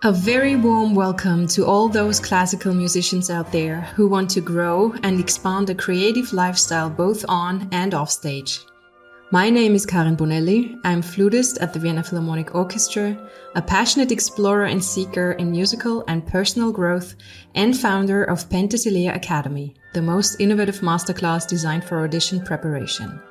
A very warm welcome to all those classical musicians out there who want to grow and expand a creative lifestyle both on and off stage. My name is Karin Bonelli. I'm flutist at the Vienna Philharmonic Orchestra, a passionate explorer and seeker in musical and personal growth, and founder of Penthesilea Academy, the most innovative masterclass designed for audition preparation.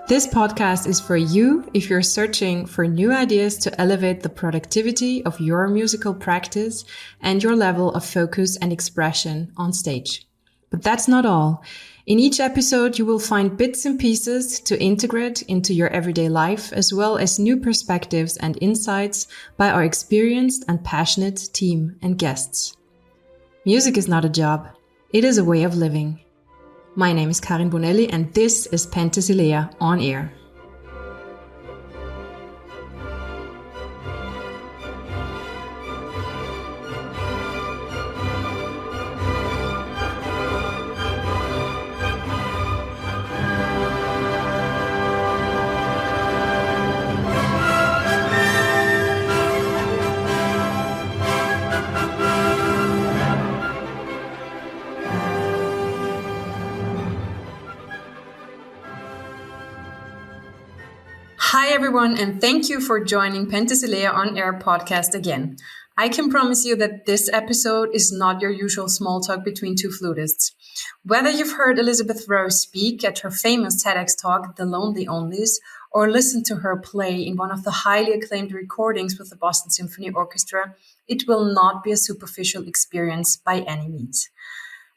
This podcast is for you if you're searching for new ideas to elevate the productivity of your musical practice and your level of focus and expression on stage. But that's not all. In each episode, you will find bits and pieces to integrate into your everyday life, as well as new perspectives and insights by our experienced and passionate team and guests. Music is not a job. It is a way of living. My name is Karin Bonelli, and this is Penthesilea On Air. Hi everyone, and thank you for joining Penthesilea On Air podcast again. I can promise you that this episode is not your usual small talk between two flutists. Whether you've heard Elizabeth Rowe speak at her famous TEDx talk, The Lonely Onlys, or listened to her play in one of the highly acclaimed recordings with the Boston Symphony Orchestra, it will not be a superficial experience by any means.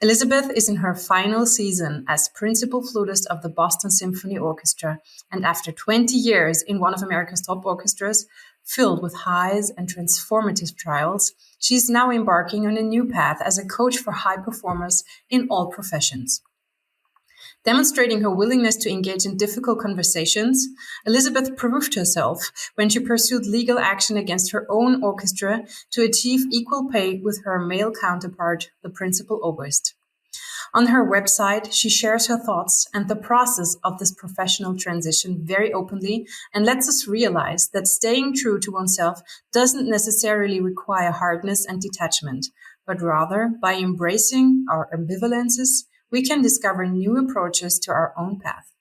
Elizabeth is in her final season as principal flutist of the Boston Symphony Orchestra, and after 20 years in one of America's top orchestras, filled with highs and transformative trials, she is now embarking on a new path as a coach for high performers in all professions. Demonstrating her willingness to engage in difficult conversations, Elizabeth proved herself when she pursued legal action against her own orchestra to achieve equal pay with her male counterpart, the principal oboist. On her website, she shares her thoughts and the process of this professional transition very openly and lets us realize that staying true to oneself doesn't necessarily require hardness and detachment, but rather by embracing our ambivalences, we can discover new approaches to our own path.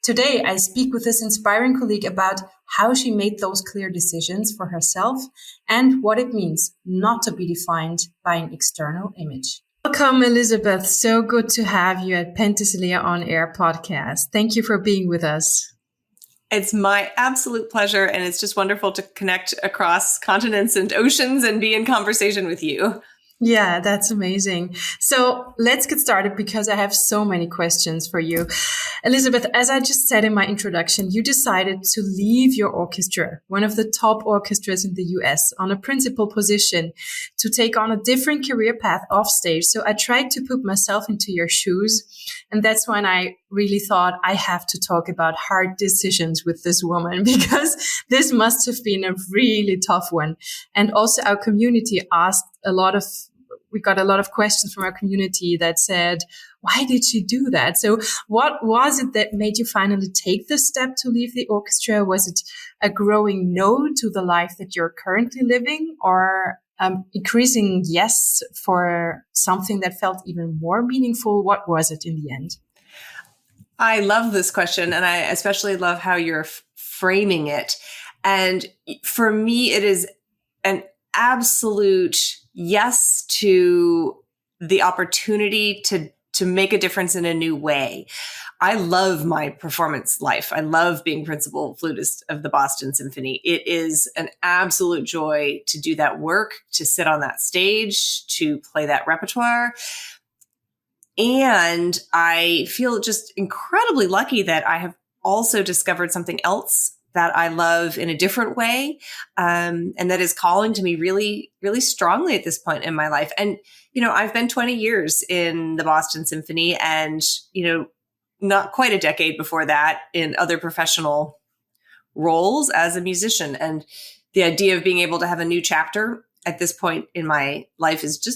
Today, I speak with this inspiring colleague about how she made those clear decisions for herself and what it means not to be defined by an external image. Welcome, Elizabeth. So good to have you at Penthesilea On Air podcast. Thank you for being with us. It's my absolute pleasure, and it's just wonderful to connect across continents and oceans and be in conversation with you. Yeah, that's amazing. So let's get started because I have so many questions for you. Elizabeth, as I just said in my introduction, you decided to leave your orchestra, one of the top orchestras in the US, on a principal position to take on a different career path off stage. So I tried to put myself into your shoes. And that's when I really thought I have to talk about hard decisions with this woman because this must have been a really tough one. And also our community asked we got a lot of questions from our community that said, why did she do that? So what was it that made you finally take the step to leave the orchestra? Was it a growing no to the life that you're currently living, or increasing yes for something that felt even more meaningful? What was it in the end? I love this question, and I especially love how you're framing it. And for me, it is an absolute yes to the opportunity to make a difference in a new way. I love my performance life. I love being principal flutist of the Boston Symphony. It is an absolute joy to do that work, to sit on that stage, to play that repertoire. And I feel just incredibly lucky that I have also discovered something else that I love in a different way, and that is calling to me really, really strongly at this point in my life. And, I've been 20 years in the Boston Symphony and, not quite a decade before that in other professional roles as a musician. And the idea of being able to have a new chapter at this point in my life is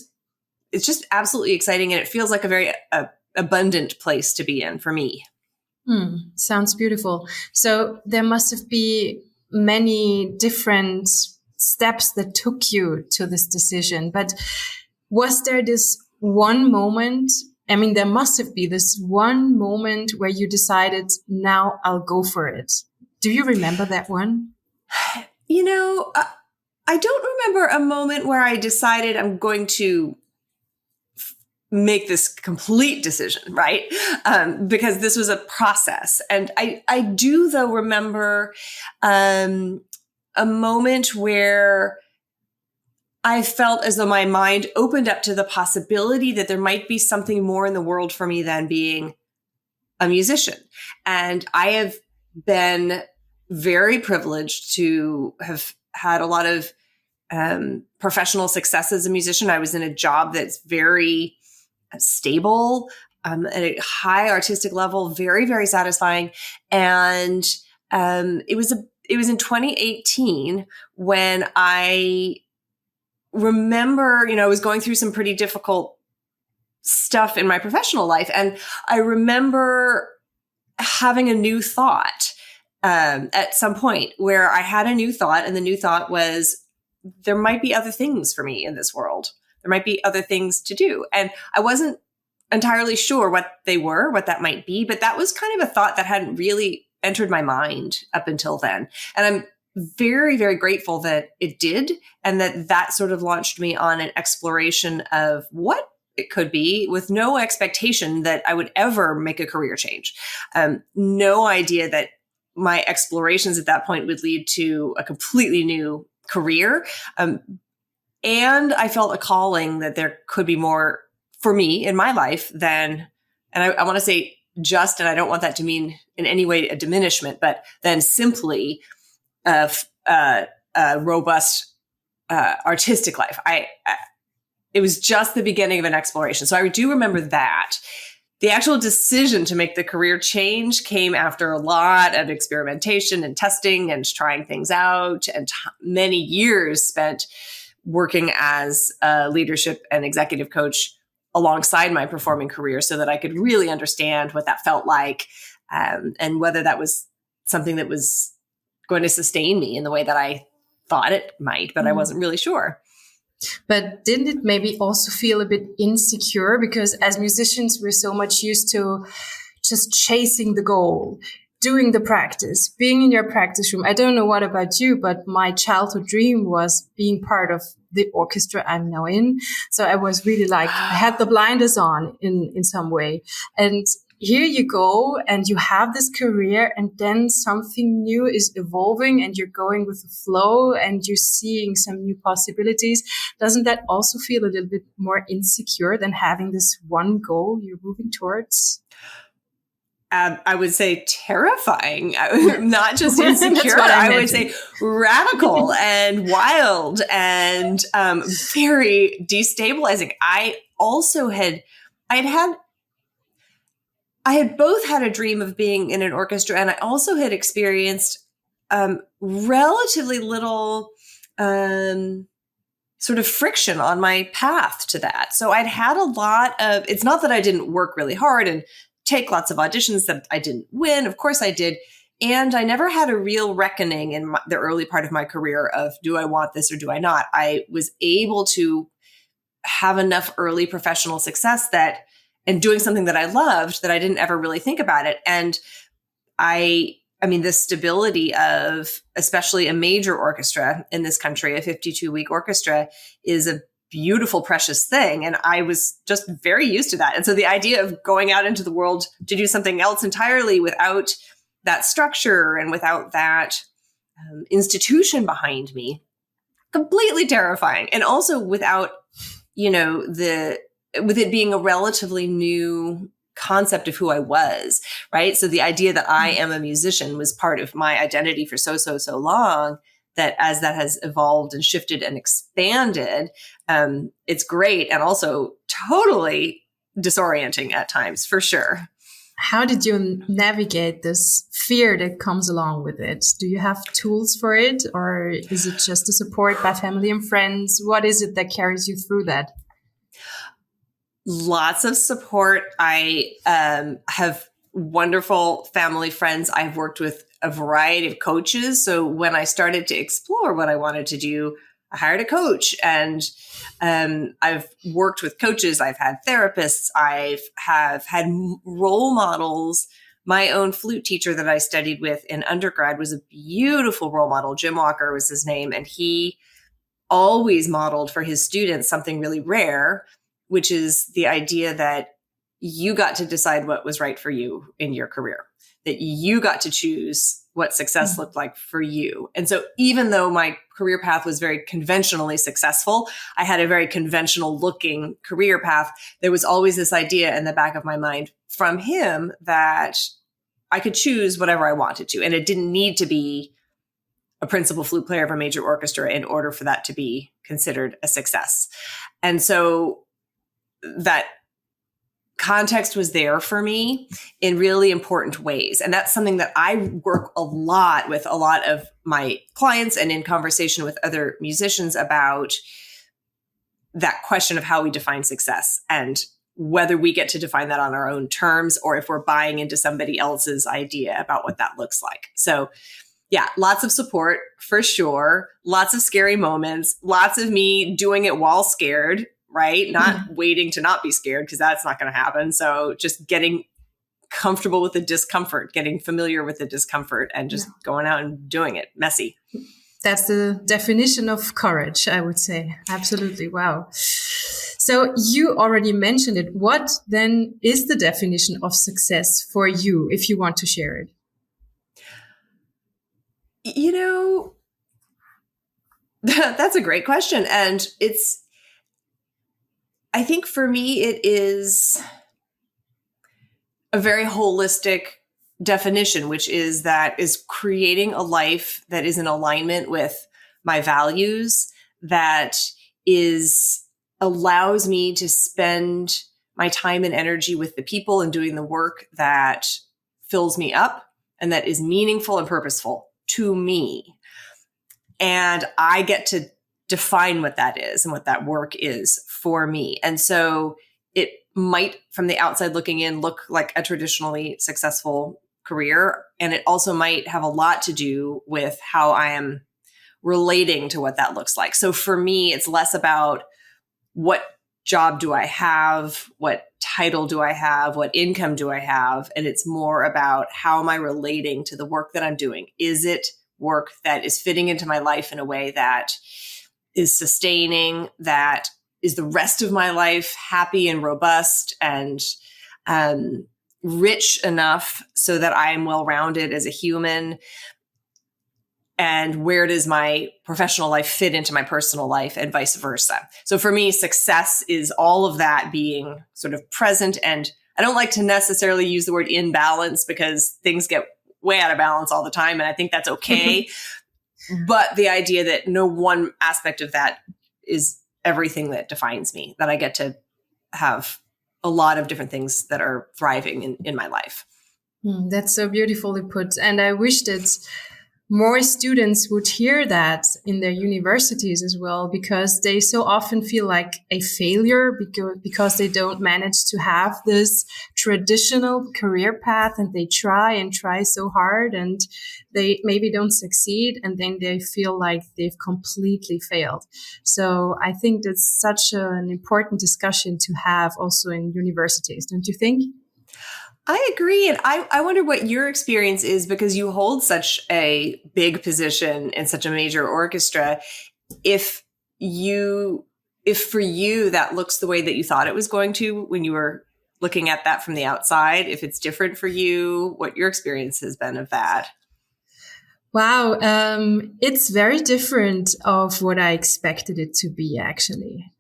it's just absolutely exciting. And it feels like a very abundant place to be in for me. Sounds beautiful. So there must have been many different steps that took you to this decision. But was there this one moment? I mean, there must have been this one moment where you decided, now I'll go for it. Do you remember that one? You know, I don't remember a moment where I decided I'm going to make this complete decision, right? Because this was a process. And I do, though, remember a moment where I felt as though my mind opened up to the possibility that there might be something more in the world for me than being a musician. And I have been very privileged to have had a lot of professional success as a musician. I was in a job that's very stable, at a high artistic level, very, very satisfying. And it was in 2018 when I remember, I was going through some pretty difficult stuff in my professional life. And I remember having a new thought at some point where I had a new thought, and the new thought was, there might be other things for me in this world. There might be other things to do. And I wasn't entirely sure what they were, what that might be, but that was kind of a thought that hadn't really entered my mind up until then. And I'm very, very grateful that it did, and that sort of launched me on an exploration of what it could be, with no expectation that I would ever make a career change. No idea that my explorations at that point would lead to a completely new career. And I felt a calling that there could be more for me in my life than, and I want to say just, and I don't want that to mean in any way a diminishment, but then simply a robust artistic life. It was just the beginning of an exploration. So I do remember that. The actual decision to make the career change came after a lot of experimentation and testing and trying things out, and many years spent working as a leadership and executive coach alongside my performing career, so that I could really understand what that felt like, and whether that was something that was going to sustain me in the way that I thought it might, but I wasn't really sure. But didn't it maybe also feel a bit insecure? Because as musicians, we're so much used to just chasing the goal, doing the practice, being in your practice room. I don't know what about you, but my childhood dream was being part of the orchestra I'm now in. So I was really like, I had the blinders on in some way. And here you go, and you have this career, and then something new is evolving, and you're going with the flow, and you're seeing some new possibilities. Doesn't that also feel a little bit more insecure than having this one goal you're moving towards? I would say terrifying, not just insecure. I would say radical and wild and very destabilizing. I had both had a dream of being in an orchestra, and I also had experienced relatively little sort of friction on my path to that. So I'd had a lot of, it's not that I didn't work really hard and take lots of auditions that I didn't win. Of course I did. And I never had a real reckoning in the early part of my career of, do I want this or do I not? I was able to have enough early professional success and doing something that I loved, that I didn't ever really think about it. And I mean, the stability of especially a major orchestra in this country, a 52-week orchestra, is a beautiful, precious thing. And I was just very used to that. And so the idea of going out into the world to do something else entirely without that structure and without that institution behind me, completely terrifying. And also without, with it being a relatively new concept of who I was, right? So the idea that I am a musician was part of my identity for so long, that as that has evolved and shifted and expanded, it's great and also totally disorienting at times, for sure. How did you navigate this fear that comes along with it? Do you have tools for it, or is it just the support by family and friends? What is it that carries you through that? Lots of support. I have wonderful family friends. I've worked with a variety of coaches. So when I started to explore what I wanted to do, I hired a coach, and I've worked with coaches. I've had therapists. Have had role models. My own flute teacher that I studied with in undergrad was a beautiful role model. Jim Walker was his name. And he always modeled for his students something really rare, which is the idea that you got to decide what was right for you in your career, that you got to choose what success looked like for you. And so even though my career path was very conventionally successful, I had a very conventional looking career path. There was always this idea in the back of my mind from him that I could choose whatever I wanted to. And it didn't need to be a principal flute player of a major orchestra in order for that to be considered a success. And so that context was there for me in really important ways. And that's something that I work a lot with a lot of my clients and in conversation with other musicians about that question of how we define success and whether we get to define that on our own terms or if we're buying into somebody else's idea about what that looks like. So yeah, lots of support for sure. Lots of scary moments, lots of me doing it while scared, right? Not waiting to not be scared because that's not going to happen. So just getting comfortable with the discomfort, getting familiar with the discomfort and just going out and doing it. Messy. That's the definition of courage, I would say. Absolutely. Wow. So you already mentioned it. What then is the definition of success for you, if you want to share it? You know, that's a great question. And I think for me, it is a very holistic definition, which is creating a life that is in alignment with my values, that allows me to spend my time and energy with the people and doing the work that fills me up and that is meaningful and purposeful to me. And I get to define what that is and what that work is for me. And so it might, from the outside looking in, look like a traditionally successful career. And it also might have a lot to do with how I am relating to what that looks like. So for me, it's less about what job do I have? What title do I have? What income do I have? And it's more about how am I relating to the work that I'm doing? Is it work that is fitting into my life in a way that is sustaining, that is the rest of my life happy and robust and rich enough so that I am well-rounded as a human? And where does my professional life fit into my personal life and vice versa? So for me, success is all of that being sort of present. And I don't like to necessarily use the word in balance because things get way out of balance all the time. And I think that's okay. But the idea that no one aspect of that is everything that defines me, that I get to have a lot of different things that are thriving in my life. That's so beautifully put. And I wish that more students would hear that in their universities as well, because they so often feel like a failure because they don't manage to have this traditional career path, and they try so hard and they maybe don't succeed, and then they feel like they've completely failed. So I think that's such an important discussion to have also in universities, don't you think? I agree. And I wonder what your experience is, because you hold such a big position in such a major orchestra. If for you that looks the way that you thought it was going to when you were looking at that from the outside, if it's different for you, what your experience has been of that. Wow. It's very different of what I expected it to be, actually.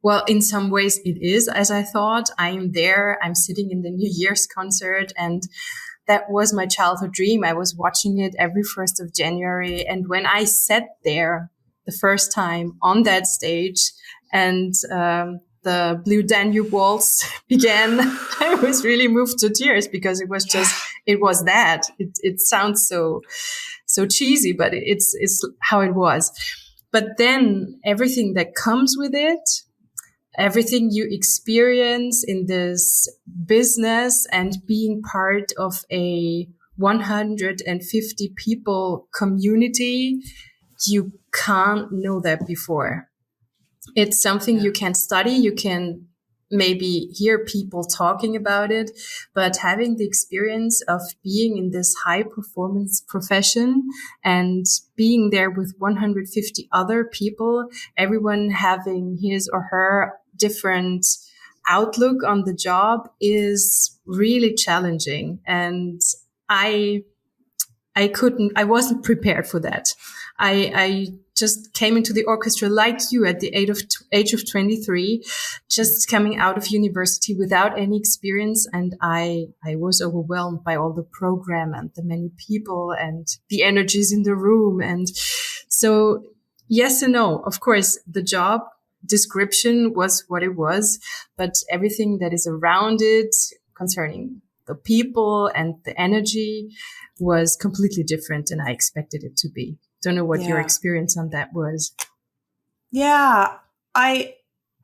Well, in some ways it is as I thought. I am there. I'm sitting in the New Year's concert, and that was my childhood dream. I was watching it every 1st of January. And when I sat there the first time on that stage and the Blue Danube Waltz began, I was really moved to tears, because it was that. It sounds so cheesy, but it's how it was. But then everything that comes with it, everything you experience in this business and being part of a 150 people community, you can't know that before. It's something you can study, you can maybe hear people talking about it, but having the experience of being in this high performance profession and being there with 150 other people, everyone having his or her different outlook on the job, is really challenging. And I wasn't prepared for that. I just came into the orchestra like you at the age of 23, just coming out of university without any experience. And I was overwhelmed by all the program and the many people and the energies in the room. And so yes and no, of course, the job description was what it was, but everything that is around it concerning the people and the energy was completely different than I expected it to be. Don't know what your experience on that was. Yeah, I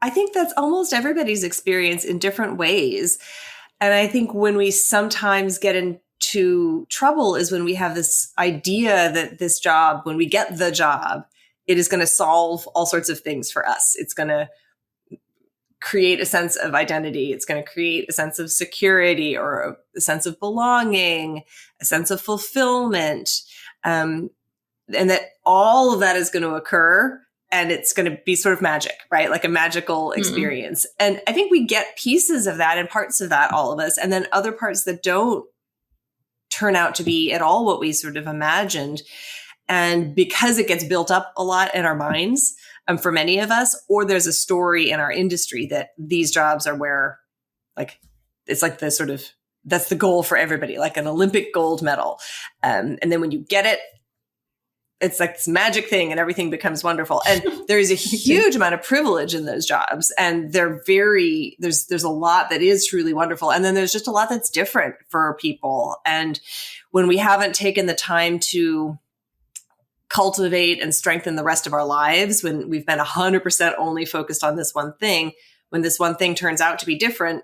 think that's almost everybody's experience in different ways. And I think when we sometimes get into trouble is when we have this idea that this job, when we get the job, it is going to solve all sorts of things for us. It's going to create a sense of identity. It's going to create a sense of security or a sense of belonging, a sense of fulfillment. And that all of that is going to occur and it's going to be sort of magic, right? Like a magical experience. And I think we get pieces of that and parts of that, all of us, and then other parts that don't turn out to be at all what we sort of imagined. And because it gets built up a lot in our minds, for many of us, or there's a story in our industry that these jobs are where, like, it's like the sort of, that's the goal for everybody, like an Olympic gold medal. And then when you get it, it's like this magic thing and everything becomes wonderful. And there is a huge amount of privilege in those jobs. And there's a lot that is truly wonderful. And then there's just a lot that's different for people. And when we haven't taken the time to cultivate and strengthen the rest of our lives, when we've been 100% only focused on this one thing, when this one thing turns out to be different,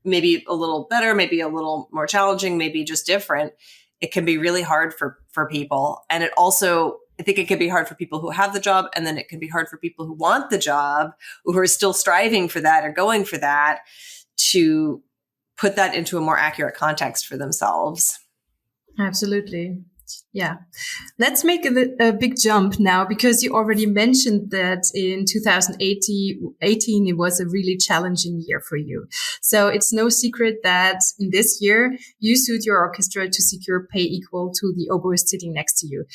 maybe a little better, maybe a little more challenging, maybe just different, it can be really hard for people. And it also, I think it can be hard for people who have the job. And then it can be hard for people who want the job, who are still striving for that or going for that, to put that into a more accurate context for themselves. Absolutely. Yeah. Let's make a big jump now, because you already mentioned that in 2018, it was a really challenging year for you. So it's no secret that in this year, you sued your orchestra to secure pay equal to the oboist sitting next to you.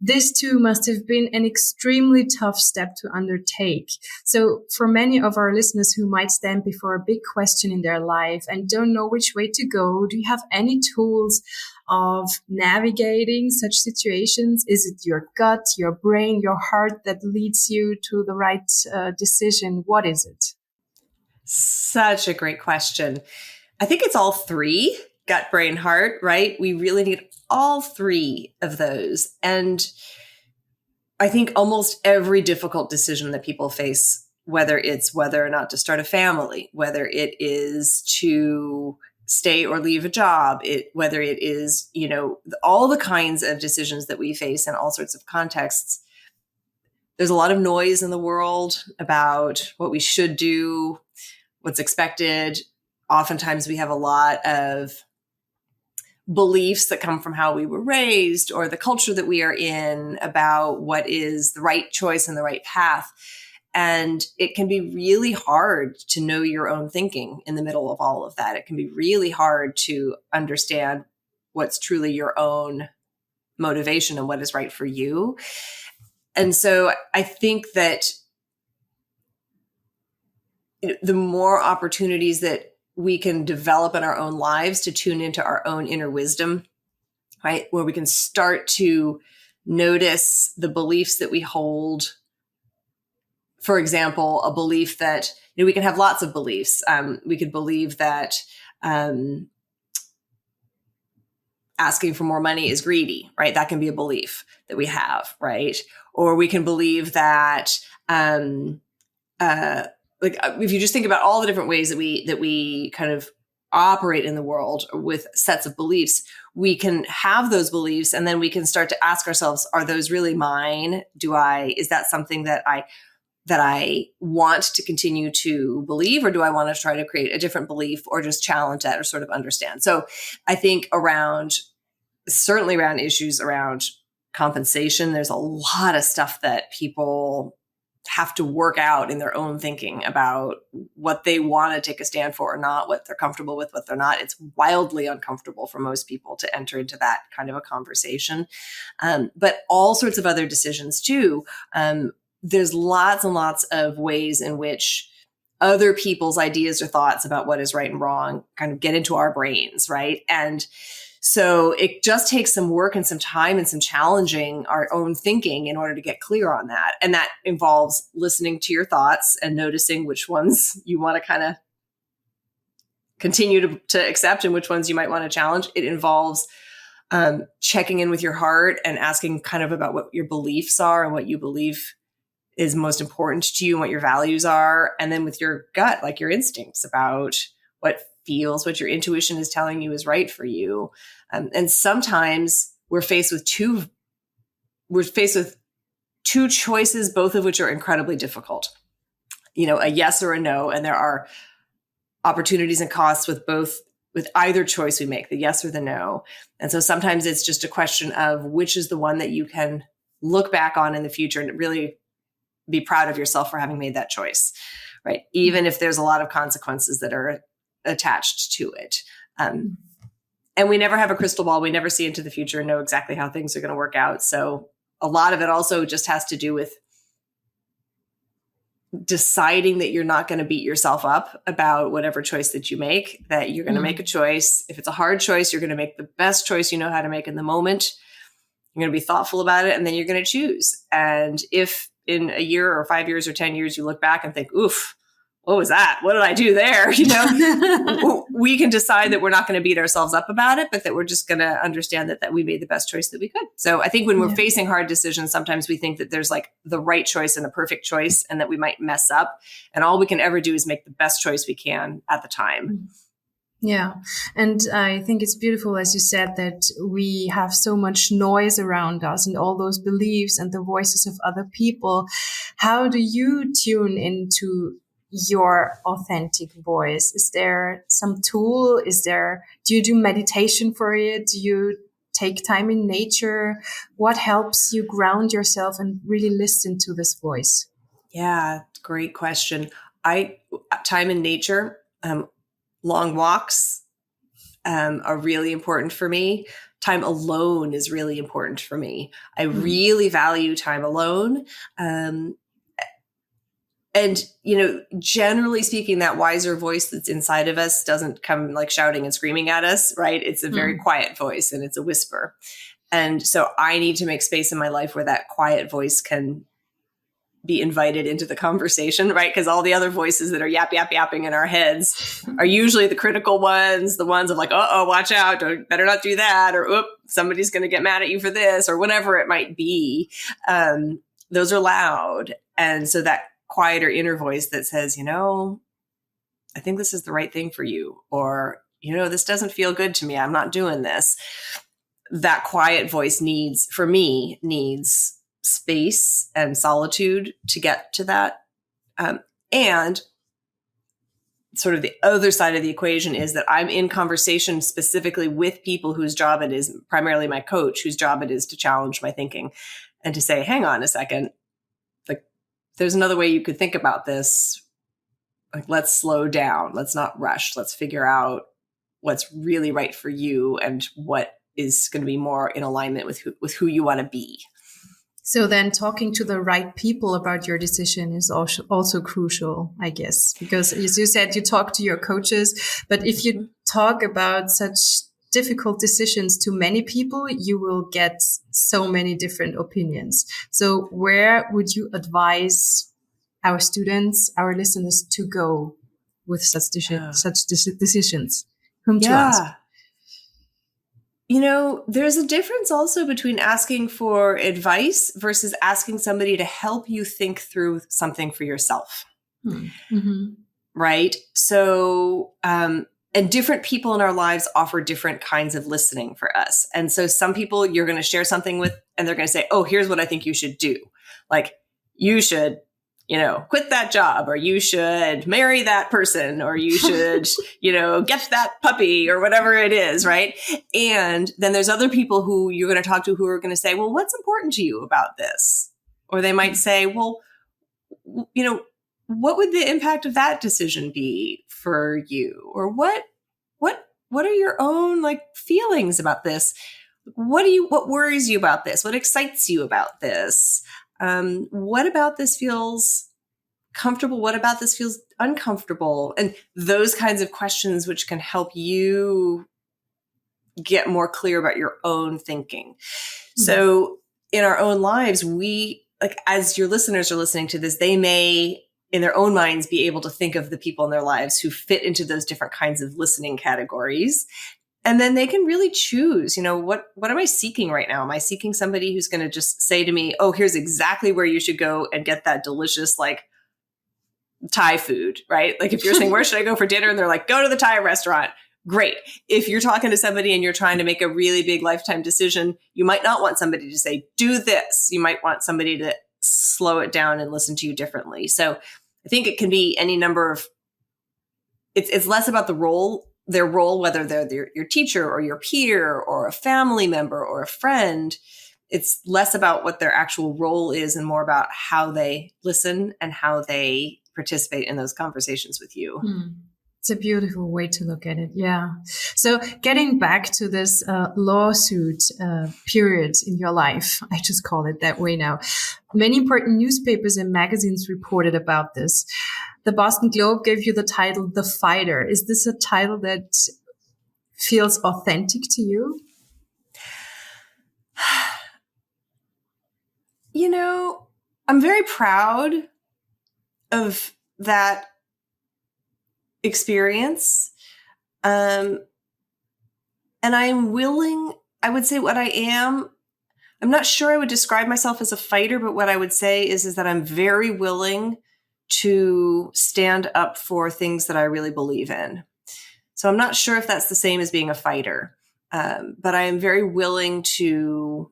This too must have been an extremely tough step to undertake. So for many of our listeners who might stand before a big question in their life and don't know which way to go, do you have any tools of navigating such situations? Is it your gut, your brain, your heart that leads you to the right decision? What is it? Such a great question. I think it's all three: gut, brain, heart, right? We really need all three of those. And I think almost every difficult decision that people face, whether it's whether or not to start a family, whether it is to stay or leave a job, whether it is, all the kinds of decisions that we face in all sorts of contexts, there's a lot of noise in the world about what we should do, what's expected. Oftentimes we have a lot of beliefs that come from how we were raised or the culture that we are in about what is the right choice and the right path. And it can be really hard to know your own thinking in the middle of all of that. It can be really hard to understand what's truly your own motivation and what is right for you. And so I think that the more opportunities that we can develop in our own lives to tune into our own inner wisdom, right? Where we can start to notice the beliefs that we hold. For example, a belief that, we can have lots of beliefs. We could believe that asking for more money is greedy, right? That can be a belief that we have, right? Or we can believe that, if you just think about all the different ways that we kind of operate in the world with sets of beliefs, we can have those beliefs and then we can start to ask ourselves, are those really mine? Is that something that I want to continue to believe, or do I want to try to create a different belief or just challenge that or sort of understand? So I think certainly around issues around compensation, there's a lot of stuff that people have to work out in their own thinking about what they want to take a stand for or not, what they're comfortable with, what they're not. It's wildly uncomfortable for most people to enter into that kind of a conversation. But all sorts of other decisions too. There's lots and lots of ways in which other people's ideas or thoughts about what is right and wrong kind of get into our brains, right? And so it just takes some work and some time and some challenging our own thinking in order to get clear on that. And that involves listening to your thoughts and noticing which ones you want to kind of continue to accept and which ones you might want to challenge. It involves checking in with your heart and asking kind of about what your beliefs are and what you believe is most important to you and what your values are. And then with your gut, like your instincts about what your intuition is telling you is right for you. And sometimes we're faced with two choices, both of which are incredibly difficult, a yes or a no. And there are opportunities and costs with either choice we make, the yes or the no. And so sometimes it's just a question of which is the one that you can look back on in the future and really be proud of yourself for having made that choice, right? Even if there's a lot of consequences that are attached to it. And we never have a crystal ball. We never see into the future and know exactly how things are going to work out. So a lot of it also just has to do with deciding that you're not going to beat yourself up about whatever choice that you make, that you're going to make a choice. If it's a hard choice, you're going to make the best choice you know how to make in the moment. You're going to be thoughtful about it, and then you're going to choose. And if in a year or 5 years or 10 years, you look back and think, oof, what was that? What did I do there? We can decide that we're not going to beat ourselves up about it, but that we're just going to understand that we made the best choice that we could. So I think when we're facing hard decisions, sometimes we think that there's like the right choice and a perfect choice and that we might mess up. And all we can ever do is make the best choice we can at the time. Yeah. And I think it's beautiful, as you said, that we have so much noise around us and all those beliefs and the voices of other people. How do you tune into your authentic voice? Is there some tool? Do you do meditation for it? Do you take time in nature? What helps you ground yourself and really listen to this voice? Yeah, great question. Time in nature, long walks are really important for me. Time alone is really important for me. I really value time alone. And, generally speaking, that wiser voice that's inside of us doesn't come like shouting and screaming at us, right? It's a very quiet voice and it's a whisper. And so I need to make space in my life where that quiet voice can be invited into the conversation, right? Because all the other voices that are yapping in our heads are usually the critical ones, the ones of like, watch out, better not do that, or somebody's going to get mad at you for this, or whatever it might be. Those are loud. And so that quieter inner voice that says, I think this is the right thing for you, or, this doesn't feel good to me. I'm not doing this. That quiet voice needs space and solitude to get to that. And sort of the other side of the equation is that I'm in conversation specifically with people whose job it is, primarily my coach, whose job it is to challenge my thinking and to say, hang on a second, like there's another way you could think about this. Like, let's slow down. Let's not rush. Let's figure out what's really right for you and what is going to be more in alignment with who you want to be. So then talking to the right people about your decision is also crucial, I guess, because as you said, you talk to your coaches, but if you talk about such difficult decisions to many people, you will get so many different opinions. So where would you advise our students, our listeners to go with such decisions? Whom to ask? There's a difference also between asking for advice versus asking somebody to help you think through something for yourself. Mm-hmm. Right? So And different people in our lives offer different kinds of listening for us. And so some people you're going to share something with, and they're going to say, oh, here's what I think you should do. Like, you should, quit that job, or you should marry that person, or you should, get that puppy, or whatever it is. Right. And then there's other people who you're going to talk to who are going to say, well, what's important to you about this? Or they might say, well, what would the impact of that decision be for you? Or what are your own feelings about this? What worries you about this? What excites you about this? What about this feels comfortable? What about this feels uncomfortable? And those kinds of questions, which can help you get more clear about your own thinking. Mm-hmm. So in our own lives, we, as your listeners are listening to this, they may, in their own minds, be able to think of the people in their lives who fit into those different kinds of listening categories. And then they can really choose, what am I seeking right now? Am I seeking somebody who's going to just say to me, oh, here's exactly where you should go and get that delicious, Thai food, right? If you're saying, where should I go for dinner? And they're like, go to the Thai restaurant. Great. If you're talking to somebody and you're trying to make a really big lifetime decision, you might not want somebody to say, do this. You might want somebody to slow it down and listen to you differently. So I think it can be any number of, it's less about their role, whether they're your teacher or your peer or a family member or a friend. It's less about what their actual role is and more about how they listen and how they participate in those conversations with you. It's a beautiful way to look at it. Yeah. So getting back to this lawsuit period in your life, I just call it that way now. Many important newspapers and magazines reported about this. The Boston Globe gave you the title, The Fighter. Is this a title that feels authentic to you? I'm very proud of that experience. And I'm willing, I would say what I am, I'm not sure I would describe myself as a fighter, but what I would say is that I'm very willing to stand up for things that I really believe in. So I'm not sure if that's the same as being a fighter, but I am very willing to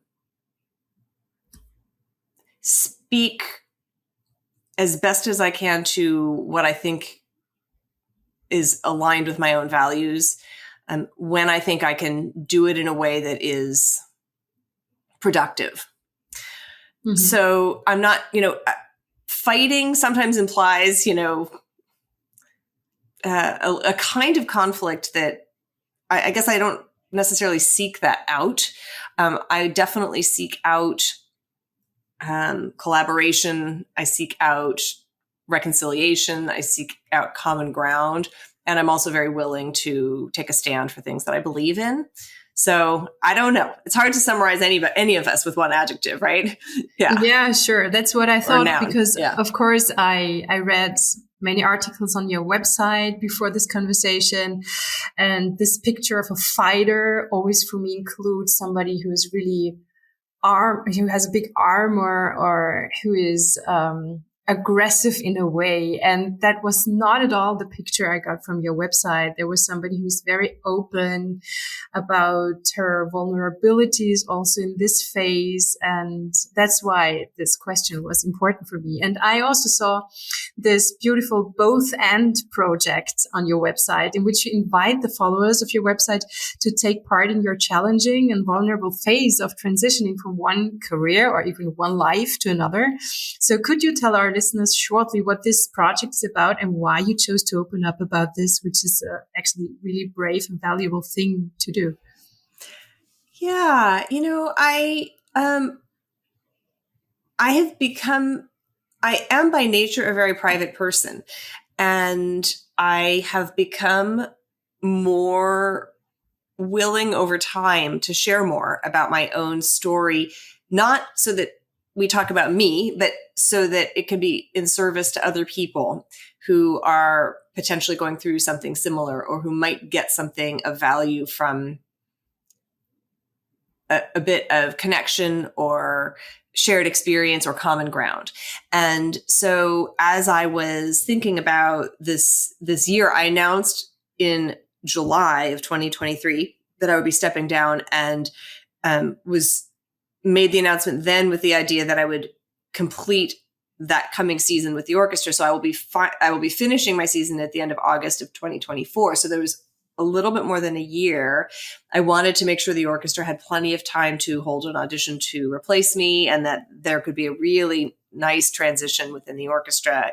speak as best as I can to what I think is aligned with my own values, when I think I can do it in a way that is productive. Mm-hmm. So I'm not, fighting sometimes implies, a kind of conflict that I guess I don't necessarily seek that out. I definitely seek out collaboration. I seek out reconciliation. I seek out common ground. And I'm also very willing to take a stand for things that I believe in. So I don't know. It's hard to summarize any of us with one adjective, right? Yeah, sure. That's what I thought because, of course, I read many articles on your website before this conversation. And this picture of a fighter always for me includes somebody who is really who has a big armor or who is aggressive in a way. And that was not at all the picture I got from your website. There was somebody who's very open about her vulnerabilities also in this phase. And that's why this question was important for me. And I also saw this beautiful both and project on your website in which you invite the followers of your website to take part in your challenging and vulnerable phase of transitioning from one career or even one life to another. So could you tell our listeners shortly what this project is about and why you chose to open up about this, which is actually really brave and valuable thing to do? Yeah, I am by nature a very private person, and I have become more willing over time to share more about my own story, not so that we talk about me, but so that it can be in service to other people who are potentially going through something similar or who might get something of value from a bit of connection or shared experience or common ground. And so as I was thinking about this year, I announced in July of 2023 that I would be stepping down, and was made the announcement then with the idea that I would complete that coming season with the orchestra. So I will be finishing my season at the end of August of 2024. So there was a little bit more than a year. I wanted to make sure the orchestra had plenty of time to hold an audition to replace me, and that there could be a really nice transition within the orchestra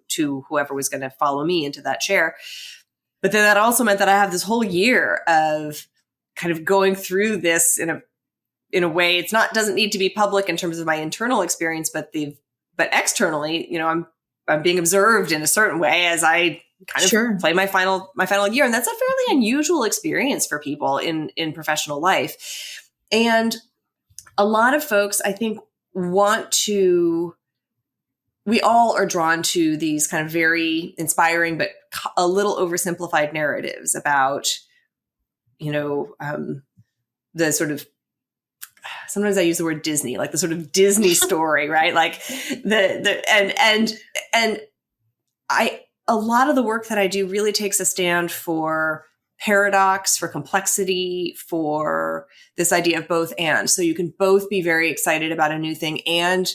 to whoever was going to follow me into that chair. But then that also meant that I have this whole year of kind of going through this in a way. It's doesn't need to be public in terms of my internal experience, but externally, I'm being observed in a certain way as I kind of play my final year. And that's a fairly unusual experience for people in professional life. And a lot of folks, I think, we all are drawn to these kind of very inspiring, but a little oversimplified narratives about, the sort of, sometimes I use the word Disney, like the sort of Disney story, right? Like a lot of the work that I do really takes a stand for paradox, for complexity, for this idea of both and. So you can both be very excited about a new thing and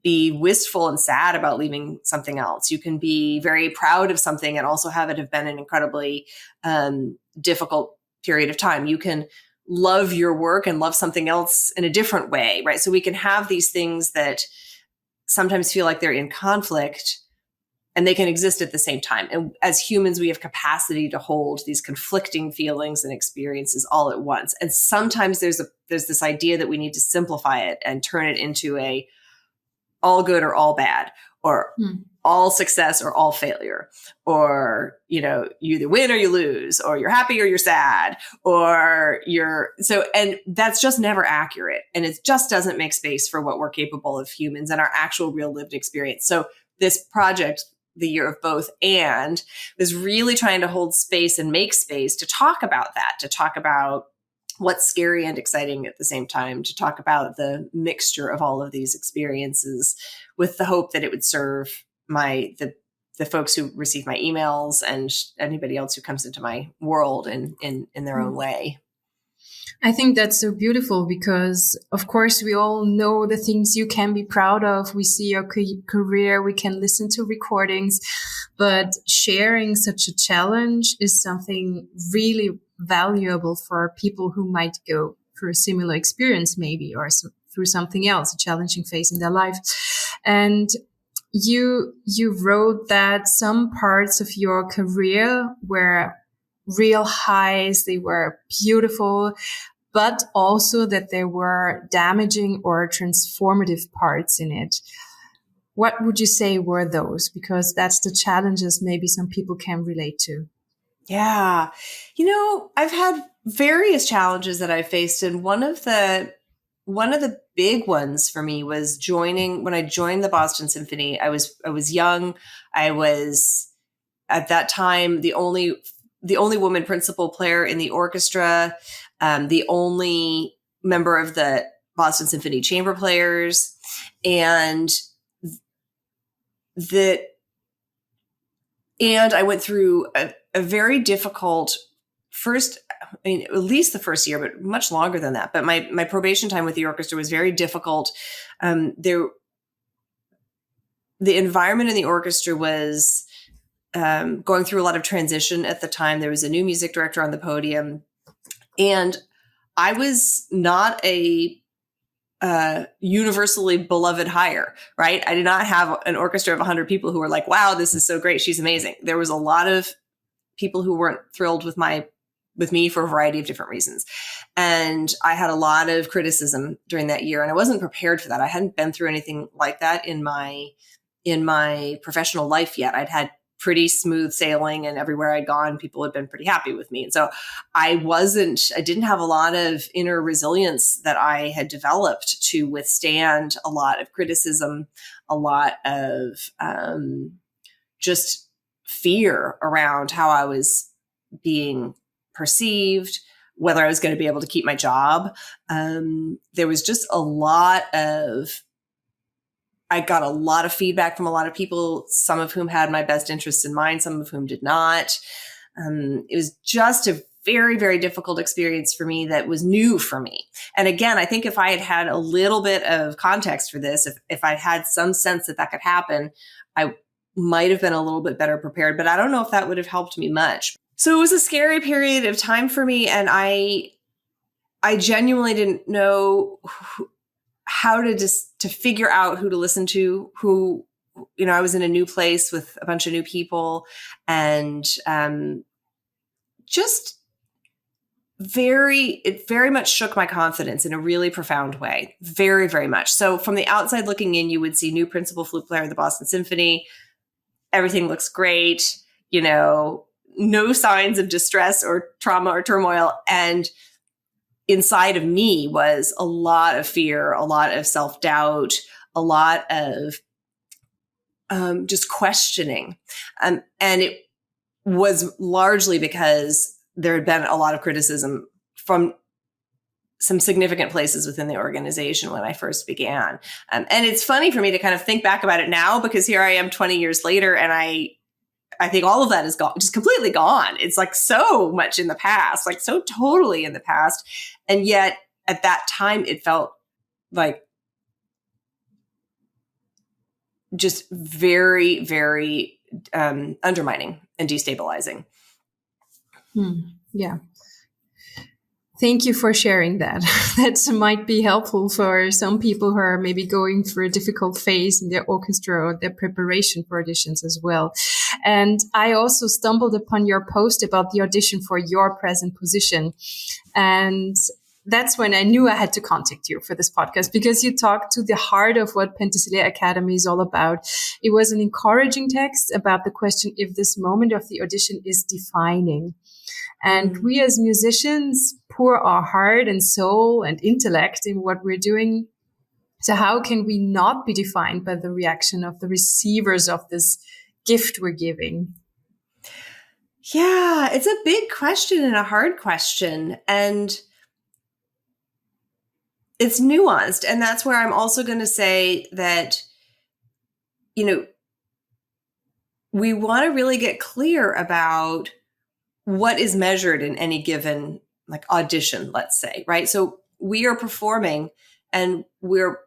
be wistful and sad about leaving something else. You can be very proud of something and also have it have been an incredibly difficult period of time. You can love your work and love something else in a different way, right? So we can have these things that sometimes feel like they're in conflict, and they can exist at the same time. And as humans, we have capacity to hold these conflicting feelings and experiences all at once. And sometimes there's this idea that we need to simplify it and turn it into a all good or all bad, or all success or all failure, or, you either win or you lose, or you're happy or you're sad, and that's just never accurate. And it just doesn't make space for what we're capable of humans and our actual real lived experience. So this project, the Year of Both And, was really trying to hold space and make space to talk about that, to talk about what's scary and exciting at the same time, to talk about the mixture of all of these experiences, with the hope that it would serve the folks who receive my emails and anybody else who comes into my world in their own way. I think that's so beautiful because, of course, we all know the things you can be proud of. We see your career, we can listen to recordings, but sharing such a challenge is something really valuable for people who might go through a similar experience, maybe, or through something else, a challenging phase in their life. And you wrote that some parts of your career were real highs, they were beautiful, but also that there were damaging or transformative parts in it. What would you say were those? Because that's the challenges maybe some people can relate to. Yeah. I've had various challenges that I faced, and one of the big ones for me was when I joined the Boston Symphony. I was young. I was at that time the only woman principal player in the orchestra, the only member of the Boston Symphony chamber players, and I went through a very difficult first, at least the first year, but much longer than that. But my probation time with the orchestra was very difficult. The environment in the orchestra was going through a lot of transition at the time. There was a new music director on the podium, and I was not a universally beloved hire, right? I did not have an orchestra of 100 people who were like, wow, this is so great, she's amazing. There was a lot of people who weren't thrilled with me for a variety of different reasons. And I had a lot of criticism during that year, and I wasn't prepared for that. I hadn't been through anything like that in my professional life yet. I'd had pretty smooth sailing, and everywhere I'd gone, people had been pretty happy with me. And so I didn't have a lot of inner resilience that I had developed to withstand a lot of criticism, a lot of just fear around how I was being perceived, whether I was going to be able to keep my job. There was just I got a lot of feedback from a lot of people, some of whom had my best interests in mind, some of whom did not. It was just a very, very difficult experience for me that was new for me. And again, I think if I had had a little bit of context for this, if I had some sense that that could happen, I might have been a little bit better prepared, but I don't know if that would have helped me much. So it was a scary period of time for me. And I genuinely didn't know how to figure out who to listen to, I was in a new place with a bunch of new people, and it very much shook my confidence in a really profound way. Very, very much. So from the outside looking in, you would see new principal flute player of the Boston Symphony. Everything looks great, no signs of distress or trauma or turmoil. And inside of me was a lot of fear, a lot of self-doubt, a lot of just questioning. And it was largely because there had been a lot of criticism from some significant places within the organization when I first began. And it's funny for me to kind of think back about it now, because here I am 20 years later, and I think all of that is gone, just completely gone. It's like so much in the past, like so totally in the past. And yet at that time, it felt like just very, very undermining and destabilizing. Yeah. Thank you for sharing that. That might be helpful for some people who are maybe going through a difficult phase in their orchestra or their preparation for auditions as well. And I also stumbled upon your post about the audition for your present position. And that's when I knew I had to contact you for this podcast, because you talked to the heart of what Penthesilea Academy is all about. It was an encouraging text about the question if this moment of the audition is defining. And we as musicians pour our heart and soul and intellect in what we're doing. So how can we not be defined by the reaction of the receivers of this gift we're giving? Yeah, it's a big question and a hard question. And it's nuanced. And that's where I'm also going to say that, we want to really get clear about what is measured in any given audition, let's say, right? So we are performing and we're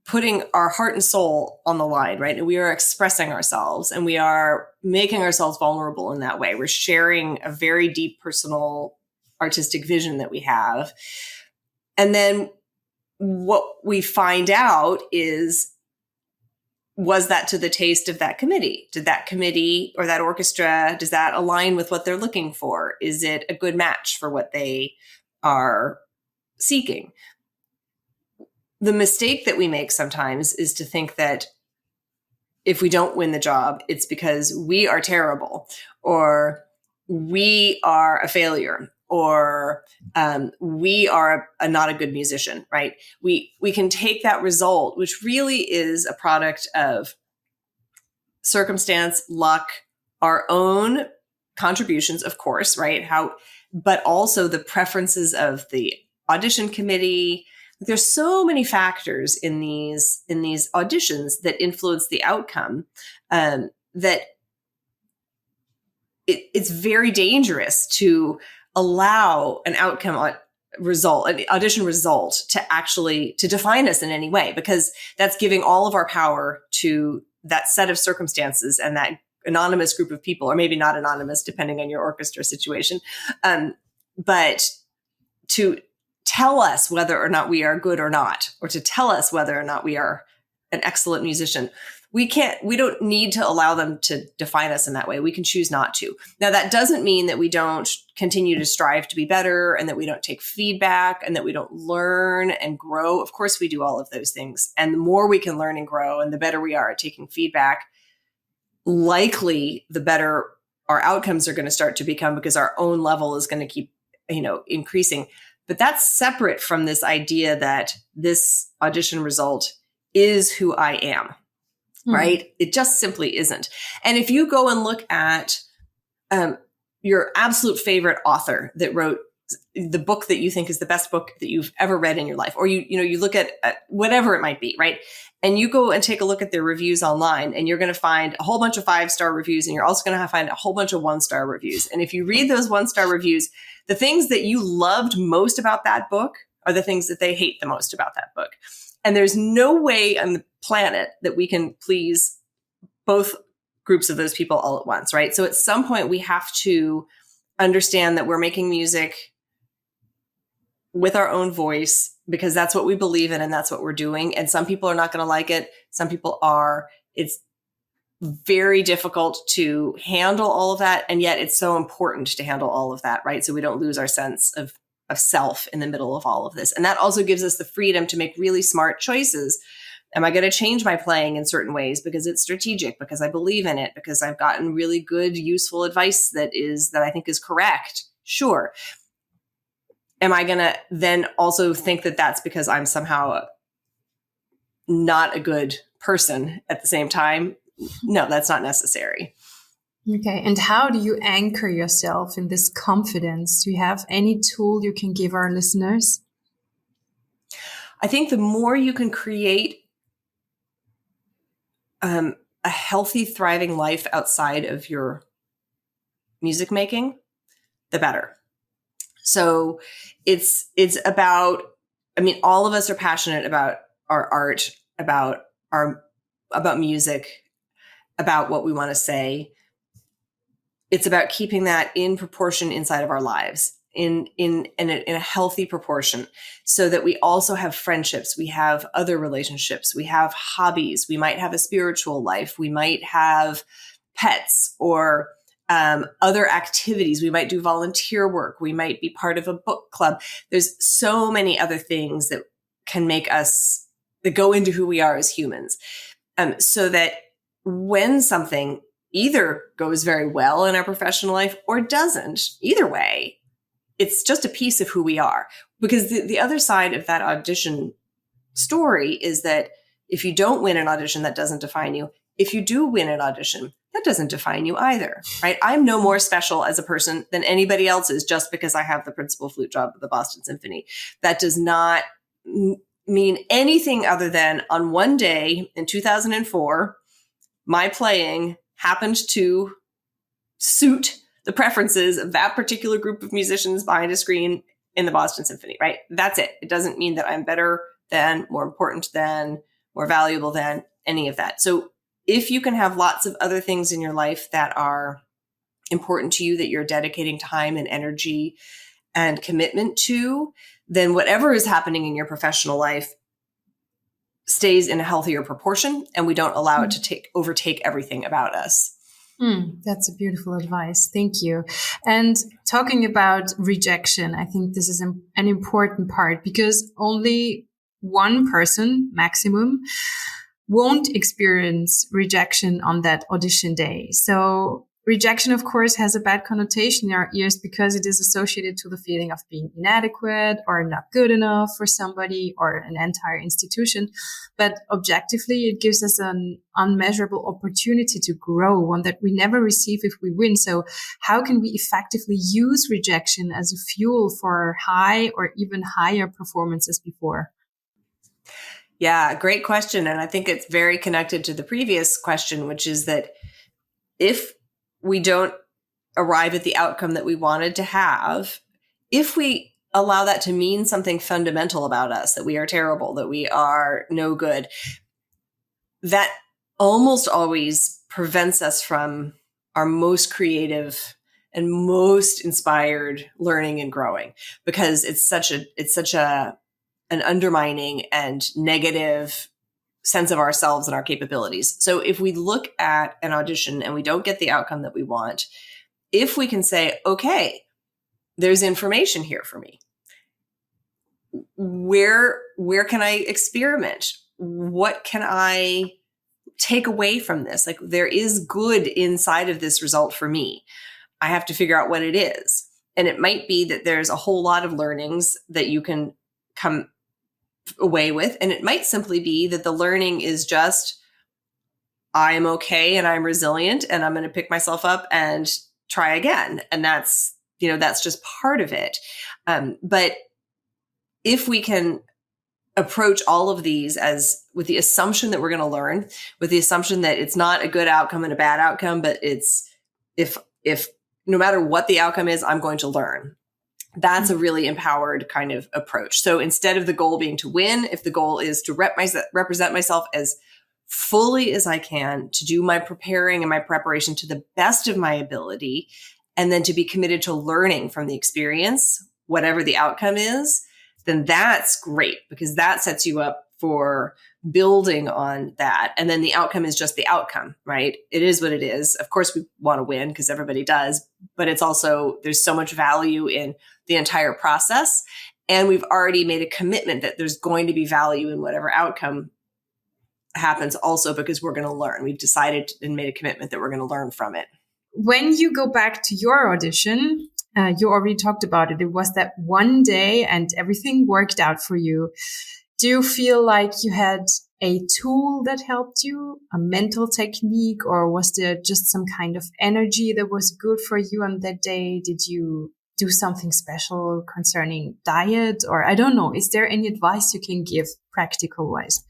putting our heart and soul on the line, right? And we are expressing ourselves and we are making ourselves vulnerable in that way. We're sharing a very deep personal artistic vision that we have. And then what we find out is, was that to the taste of that committee? Did that committee or that orchestra, does that align with what they're looking for? Is it a good match for what they are seeking? The mistake that we make sometimes is to think that if we don't win the job, it's because we are terrible or we are a failure or we are not a good musician, right? We can take that result, which really is a product of circumstance, luck, our own contributions, of course, right? But also the preferences of the audition committee. There's so many factors in these auditions that influence the outcome that it's very dangerous to allow an audition result to define us in any way, because that's giving all of our power to that set of circumstances and that anonymous group of people, or maybe not anonymous, depending on your orchestra situation. But to tell us whether or not we are good or not, or to tell us whether or not we are an excellent musician. We don't need to allow them to define us in that way. We can choose not to. Now, that doesn't mean that we don't continue to strive to be better and that we don't take feedback and that we don't learn and grow. Of course, we do all of those things. And the more we can learn and grow and the better we are at taking feedback, likely the better our outcomes are going to start to become, because our own level is going to keep, increasing. But that's separate from this idea that this audition result is who I am. Right? It just simply isn't. And if you go and look at your absolute favorite author that wrote the book that you think is the best book that you've ever read in your life, or you look at whatever it might be, right? And you go and take a look at their reviews online, and you're going to find a whole bunch of 5-star reviews, and you're also going to find a whole bunch of 1-star reviews. And if you read those 1-star reviews, the things that you loved most about that book are the things that they hate the most about that book. And there's no way on the planet that we can please both groups of those people all at once, right? So at some point we have to understand that we're making music with our own voice, because that's what we believe in and that's what we're doing. And some people are not going to like it. Some people are. It's very difficult to handle all of that. And yet it's so important to handle all of that, right? So we don't lose our sense of self in the middle of all of this. And that also gives us the freedom to make really smart choices. Am I going to change my playing in certain ways because it's strategic, because I believe in it, because I've gotten really good, useful advice that I think is correct? Sure. Am I going to then also think that that's because I'm somehow not a good person at the same time? No, that's not necessary. Okay. And how do you anchor yourself in this confidence? Do you have any tool you can give our listeners? I think the more you can create a healthy, thriving life outside of your music making, the better. So it's about, I mean, all of us are passionate about our art, about music, about what we want to say. It's about keeping that in proportion inside of our lives, in a healthy proportion, so that we also have friendships, we have other relationships, we have hobbies, we might have a spiritual life, we might have pets or other activities. We might do volunteer work. We might be part of a book club. There's so many other things that can make us, that go into who we are as humans. So that when something either goes very well in our professional life or doesn't, either way, it's just a piece of who we are. Because the other side of that audition story is that if you don't win an audition, that doesn't define you. If you do win an audition, that doesn't define you either, right? I'm no more special as a person than anybody else is just because I have the principal flute job at the Boston Symphony. That does not mean anything other than on one day in 2004, my playing happened to suit the preferences of that particular group of musicians behind a screen in the Boston Symphony, right? That's it. It doesn't mean that I'm better than, more important than, more valuable than, any of that. So if you can have lots of other things in your life that are important to you, that you're dedicating time and energy and commitment to, then whatever is happening in your professional life stays in a healthier proportion, and we don't allow it to overtake everything about us. That's a beautiful advice. Thank you. And talking about rejection, I think this is an important part, because only one person maximum won't experience rejection on that audition day. So rejection, of course, has a bad connotation in our ears because it is associated to the feeling of being inadequate or not good enough for somebody or an entire institution. But objectively, it gives us an unmeasurable opportunity to grow, one that we never receive if we win. So how can we effectively use rejection as a fuel for high or even higher performances before? Yeah, great question. And I think it's very connected to the previous question, which is that if we don't arrive at the outcome that we wanted to have, if we allow that to mean something fundamental about us, that we are terrible, that we are no good, that almost always prevents us from our most creative and most inspired learning and growing, because it's such an undermining and negative sense of ourselves and our capabilities. So if we look at an audition and we don't get the outcome that we want, if we can say, okay, there's information here for me. Where can I experiment? What can I take away from this? Like, there is good inside of this result for me. I have to figure out what it is. And it might be that there's a whole lot of learnings that you can come away with. And it might simply be that the learning is just, I'm okay and I'm resilient and I'm going to pick myself up and try again. And that's just part of it. But if we can approach all of these as with the assumption that we're going to learn, with the assumption that it's not a good outcome and a bad outcome, but it's if no matter what the outcome is, I'm going to learn. That's a really empowered kind of approach. So instead of the goal being to win, if the goal is to represent myself as fully as I can, to do my preparing and my preparation to the best of my ability, and then to be committed to learning from the experience, whatever the outcome is, then that's great, because that sets you up for building on that. And then the outcome is just the outcome, right? It is what it is. Of course, we want to win because everybody does, but it's also, there's so much value in the entire process. And we've already made a commitment that there's going to be value in whatever outcome happens also, because we're going to learn. We've decided and made a commitment that we're going to learn from it. When you go back to your audition, you already talked about it. It was that one day and everything worked out for you. Do you feel like you had a tool that helped you, a mental technique, or was there just some kind of energy that was good for you on that day? Did you do something special concerning diet? Or I don't know. Is there any advice you can give practical wise?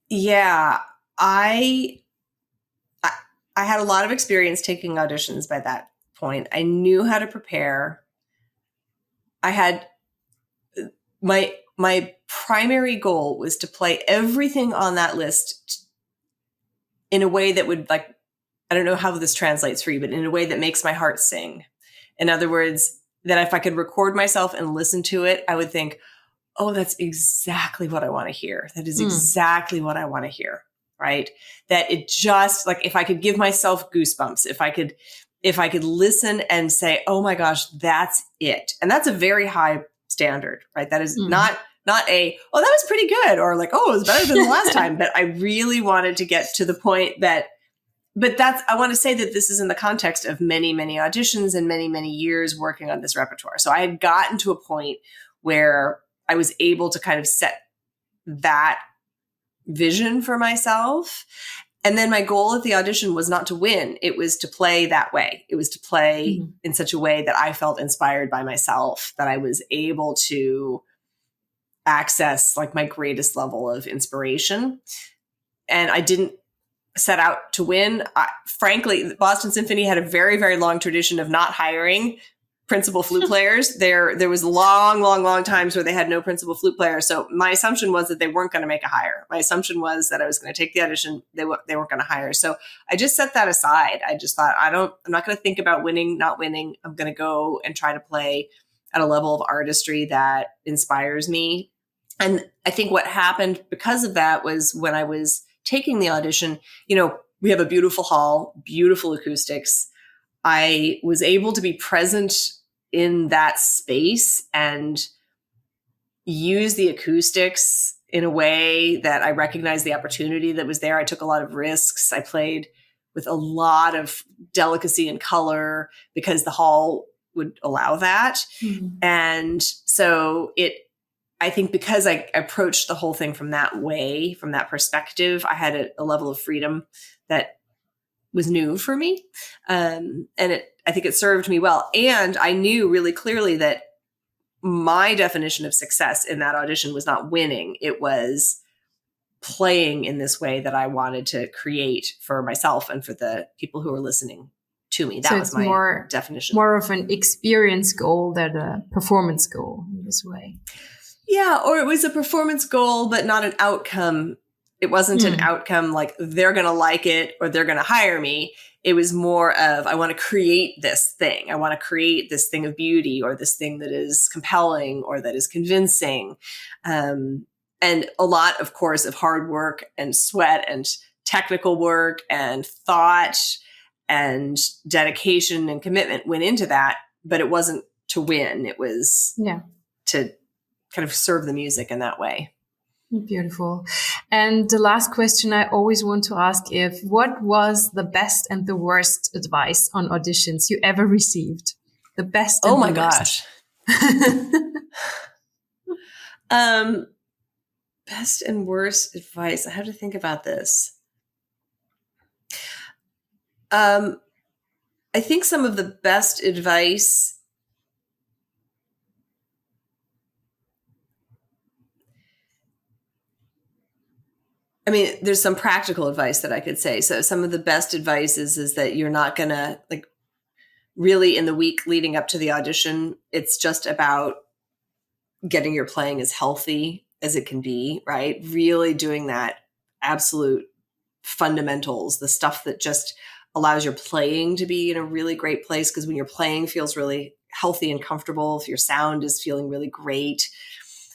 Yeah, I had a lot of experience taking auditions by that point. I knew how to prepare. I had my primary goal was to play everything on that list in a way that would, like, I don't know how this translates for you, but in a way that makes my heart sing. In other words, that if I could record myself and listen to it, I would think, oh, that's exactly what I want to hear. That is exactly what I want to hear. Right? That it just, like, if I could give myself goosebumps, if I could listen and say, oh my gosh, that's it. And that's a very high standard, right? That is not a, oh, that was pretty good, or like, oh, it was better than the last time. But I really wanted to get to the point that, I want to say that this is in the context of many, many auditions and many, many years working on this repertoire. So I had gotten to a point where I was able to kind of set that vision for myself. And then my goal at the audition was not to win. It was to play that way. It was to play in such a way that I felt inspired by myself, that I was able to access like my greatest level of inspiration. And I didn't set out to win. Frankly, the Boston Symphony had a very, very long tradition of not hiring principal flute players. There was long times where they had no principal flute player. So my assumption was that they weren't going to make a hire. My assumption was that I was going to take the audition. They weren't going to hire. So I just set that aside. I just thought, I'm not going to think about winning, not winning. I'm going to go and try to play at a level of artistry that inspires me. And I think what happened because of that was when I was taking the audition, we have a beautiful hall, beautiful acoustics. I was able to be present in that space and use the acoustics in a way that I recognized the opportunity that was there. I took a lot of risks. I played with a lot of delicacy and color because the hall would allow that. And so I think because I approached the whole thing from that way, from that perspective, I had a level of freedom that was new for me. And I think it served me well. And I knew really clearly that my definition of success in that audition was not winning. It was playing in this way that I wanted to create for myself and for the people who were listening to me. That was my definition. More of an experience goal than a performance goal in this way. Yeah, or it was a performance goal, but not an outcome. It wasn't an outcome like they're going to like it or they're going to hire me. It was more of, I want to create this thing. I want to create this thing of beauty or this thing that is compelling or that is convincing. And a lot, of course, of hard work and sweat and technical work and thought and dedication and commitment went into that. But it wasn't to win. It was to kind of serve the music in that way. Beautiful. And the last question I always want to ask what was the best and the worst advice on auditions you ever received? The best and the worst. Gosh. Best and worst advice. I have to think about this. I think some of the best advice I mean, there's some practical advice that I could say. So some of the best advice is that you're not going to, like, really in the week leading up to the audition, it's just about getting your playing as healthy as it can be, right? Really doing that absolute fundamentals, the stuff that just allows your playing to be in a really great place. Because when your playing feels really healthy and comfortable, if your sound is feeling really great,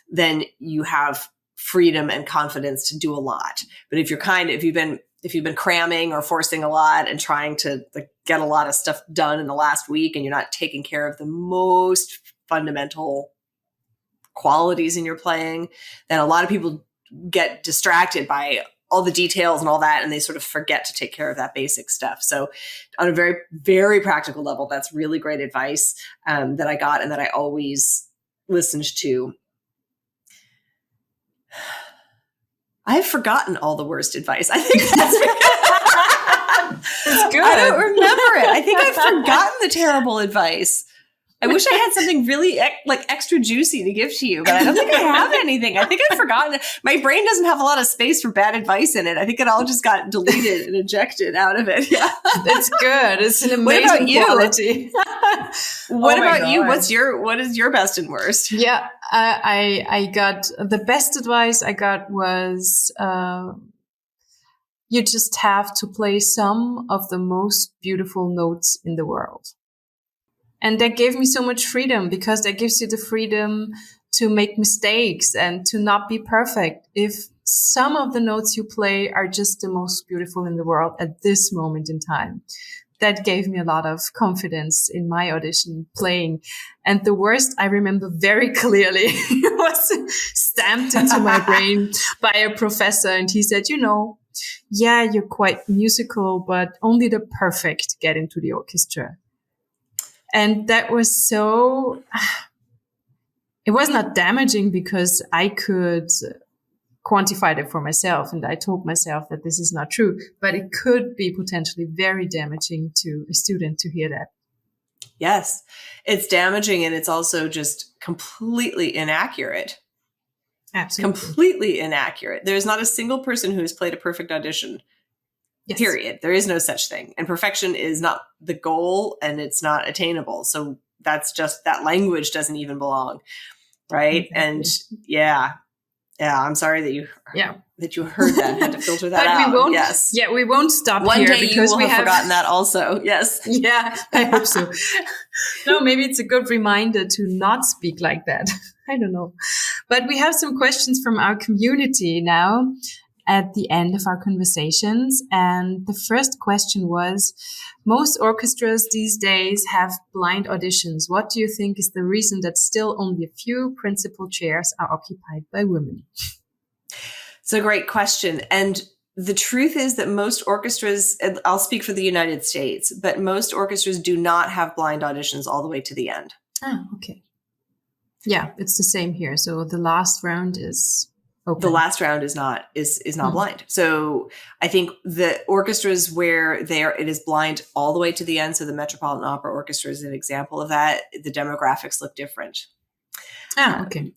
then you have freedom and confidence to do a lot. But if you've been cramming or forcing a lot and trying to, like, get a lot of stuff done in the last week, and you're not taking care of the most fundamental qualities in your playing, then a lot of people get distracted by all the details and all that, and they sort of forget to take care of that basic stuff. So on a very, very practical level, that's really great advice that I got and that I always listened to. I've forgotten all the worst advice. I think that's It's good. I don't remember it. I think I've forgotten the terrible advice. I wish I had something really extra juicy to give to you, but I don't think I have anything. I think I've forgotten it. My brain doesn't have a lot of space for bad advice in it. I think it all just got deleted and ejected out of it. Yeah. It's good. It's an amazing quality. What about you? What is your best and worst? Yeah, I got the best advice I got was you just have to play some of the most beautiful notes in the world. And that gave me so much freedom, because that gives you the freedom to make mistakes and to not be perfect. If some of the notes you play are just the most beautiful in the world at this moment in time, that gave me a lot of confidence in my audition playing. And the worst, I remember very clearly, it was stamped into my brain by a professor. And he said, yeah, you're quite musical, but only the perfect get into the orchestra. And that was it was not damaging because I could quantify it for myself. And I told myself that this is not true, but it could be potentially very damaging to a student to hear that. Yes, it's damaging. And it's also just completely inaccurate. Absolutely. Completely inaccurate. There's not a single person who has played a perfect audition. Yes. Period. There is no such thing. And perfection is not the goal, and it's not attainable. So that's just, that language doesn't even belong. Right. Exactly. And yeah, I'm sorry that you heard that, had to filter that out. We won't, yes. Yeah, we won't stop One here day because you will have forgotten that also. Yes. Yeah, I hope so. No, maybe it's a good reminder to not speak like that. I don't know. But we have some questions from our community now at the end of our conversations. And the first question was, most orchestras these days have blind auditions. What do you think is the reason that still only a few principal chairs are occupied by women? It's a great question. And the truth is that most orchestras, I'll speak for the United States, but most orchestras do not have blind auditions all the way to the end. Ah, okay. Yeah, it's the same here. So the last round is open. The last round is not blind. So I think the orchestras where it is blind all the way to the end. So the Metropolitan Opera Orchestra is an example of that. The demographics look different. Ah, okay.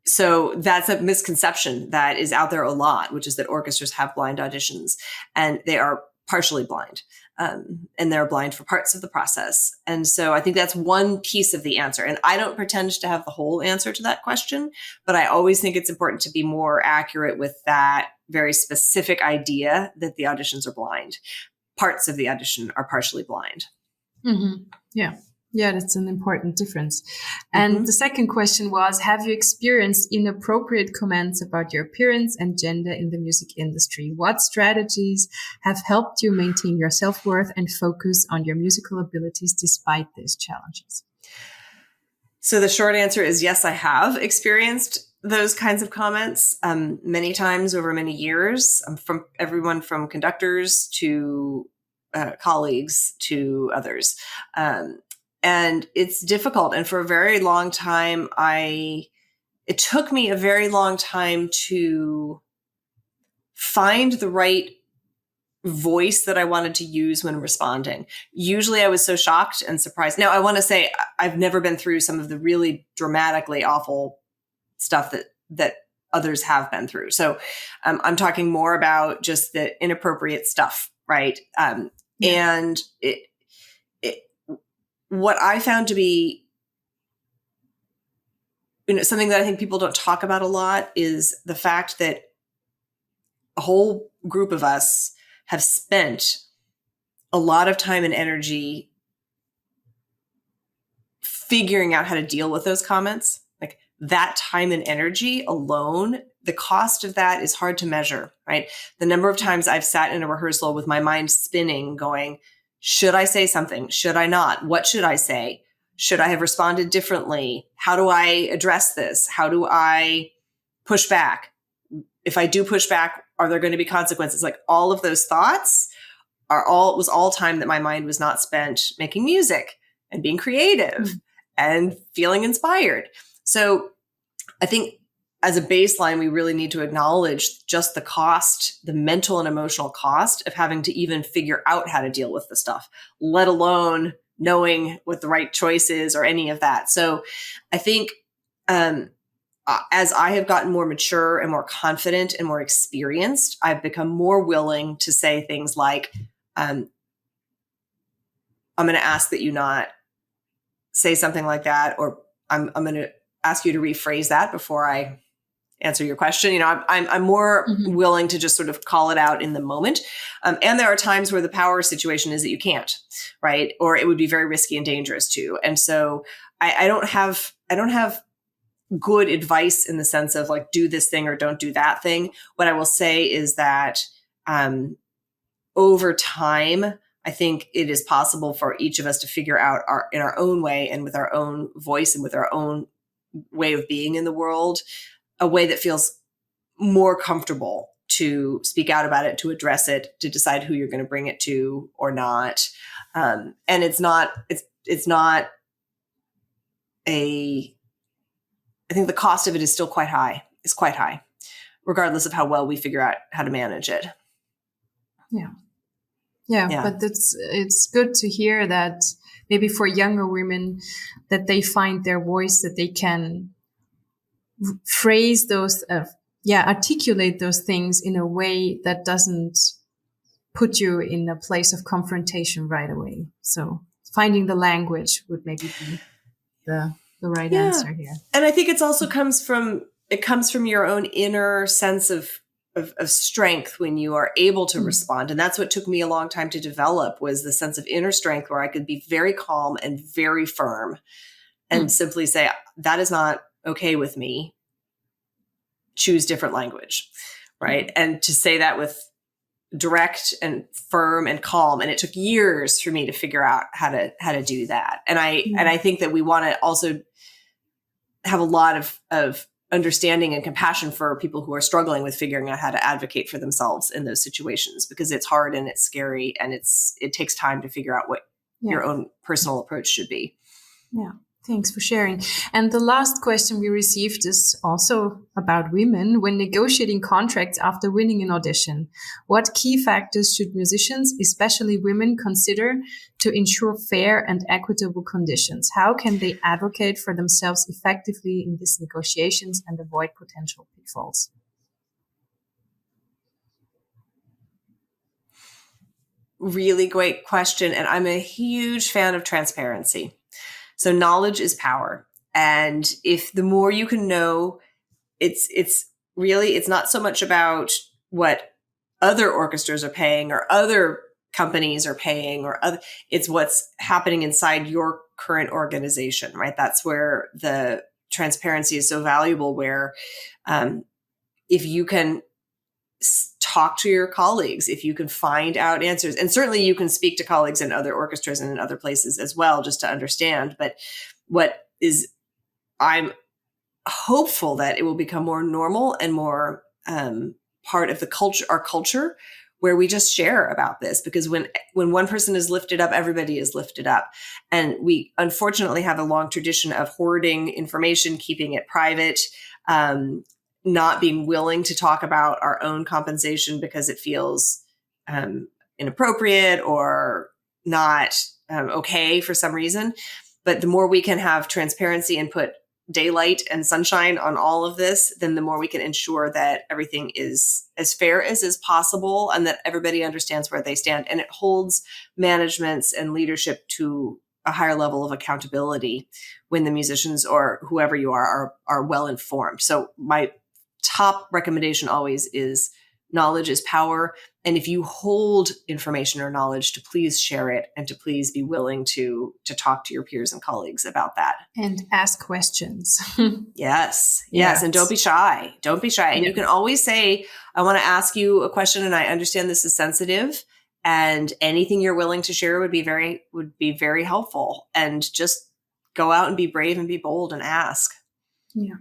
So that's a misconception that is out there a lot, which is that orchestras have blind auditions, and they are partially blind. And they're blind for parts of the process. And so I think that's one piece of the answer. And I don't pretend to have the whole answer to that question, but I always think it's important to be more accurate with that very specific idea that the auditions are blind. Parts of the audition are partially blind. Mm-hmm. Yeah. Yeah, that's an important difference. And the second question was, have you experienced inappropriate comments about your appearance and gender in the music industry? What strategies have helped you maintain your self-worth and focus on your musical abilities despite these challenges? So the short answer is yes, I have experienced those kinds of comments many times over many years, from everyone from conductors to colleagues to others. And it's difficult. And for a very long time, it took me a very long time to find the right voice that I wanted to use when responding. Usually I was so shocked and surprised. Now, I want to say I've never been through some of the really dramatically awful stuff that others have been through. So I'm talking more about just the inappropriate stuff, right? And what I found to be, something that I think people don't talk about a lot is the fact that a whole group of us have spent a lot of time and energy figuring out how to deal with those comments. Like that time and energy alone, the cost of that is hard to measure, right? The number of times I've sat in a rehearsal with my mind spinning, going, should I say something? Should I not? What should I say? Should I have responded differently? How do I address this? How do I push back? If I do push back, are there going to be consequences? Like all of those thoughts was all time that my mind was not spent making music and being creative and feeling inspired. So I think as a baseline, we really need to acknowledge just the cost, the mental and emotional cost of having to even figure out how to deal with the stuff, let alone knowing what the right choice is or any of that. So I think as I have gotten more mature and more confident and more experienced, I've become more willing to say things like, I'm going to ask that you not say something like that, or I'm going to ask you to rephrase that before I answer your question. I'm more willing to just sort of call it out in the moment. And there are times where the power situation is that you can't, right? Or it would be very risky and dangerous too. And so I don't have good advice in the sense of like, do this thing or don't do that thing. What I will say is that, over time, I think it is possible for each of us to figure out in our own way and with our own voice and with our own way of being in the world, a way that feels more comfortable to speak out about it, to address it, to decide who you're going to bring it to or not. And it's not I think the cost of it is still quite high. It's quite high, regardless of how well we figure out how to manage it. Yeah, but it's good to hear that maybe for younger women that they find their voice, that they can phrase those, articulate those things in a way that doesn't put you in a place of confrontation right away. So finding the language would maybe be the right answer here. And I think it's also comes from your own inner sense of strength when you are able to respond. And that's what took me a long time to develop, was the sense of inner strength where I could be very calm and very firm and simply say, that is not okay with me. Choose different language. Right. And to say that with direct and firm and calm. And it took years for me to figure out how to do that. And I think that we want to also have a lot of understanding and compassion for people who are struggling with figuring out how to advocate for themselves in those situations, because it's hard and it's scary and it takes time to figure out what your own personal approach should be. Yeah. Thanks for sharing. And the last question we received is also about women. When negotiating contracts after winning an audition, what key factors should musicians, especially women, consider to ensure fair and equitable conditions? How can they advocate for themselves effectively in these negotiations and avoid potential pitfalls? Really great question. And I'm a huge fan of transparency. So knowledge is power. And if the more you can know, it's not so much about what other orchestras are paying or other companies are paying it's what's happening inside your current organization, right? That's where the transparency is so valuable, where if you can talk to your colleagues, if you can find out answers, and certainly you can speak to colleagues in other orchestras and in other places as well, just to understand. But I'm hopeful that it will become more normal and more part of the culture, our culture, where we just share about this, because when one person is lifted up, everybody is lifted up. And we unfortunately have a long tradition of hoarding information, keeping it private, not being willing to talk about our own compensation because it feels inappropriate or not okay for some reason. But the more we can have transparency and put daylight and sunshine on all of this, then the more we can ensure that everything is as fair as is possible and that everybody understands where they stand. And it holds managements and leadership to a higher level of accountability when the musicians or whoever you are well informed. So my top recommendation always is knowledge is power. And if you hold information or knowledge, to please share it and to please be willing to talk to your peers and colleagues about that. And ask questions. Yes. And don't be shy. Don't be shy. And you can always say, I want to ask you a question and I understand this is sensitive, and anything you're willing to share would be very helpful. And just go out and be brave and be bold and ask. Yeah.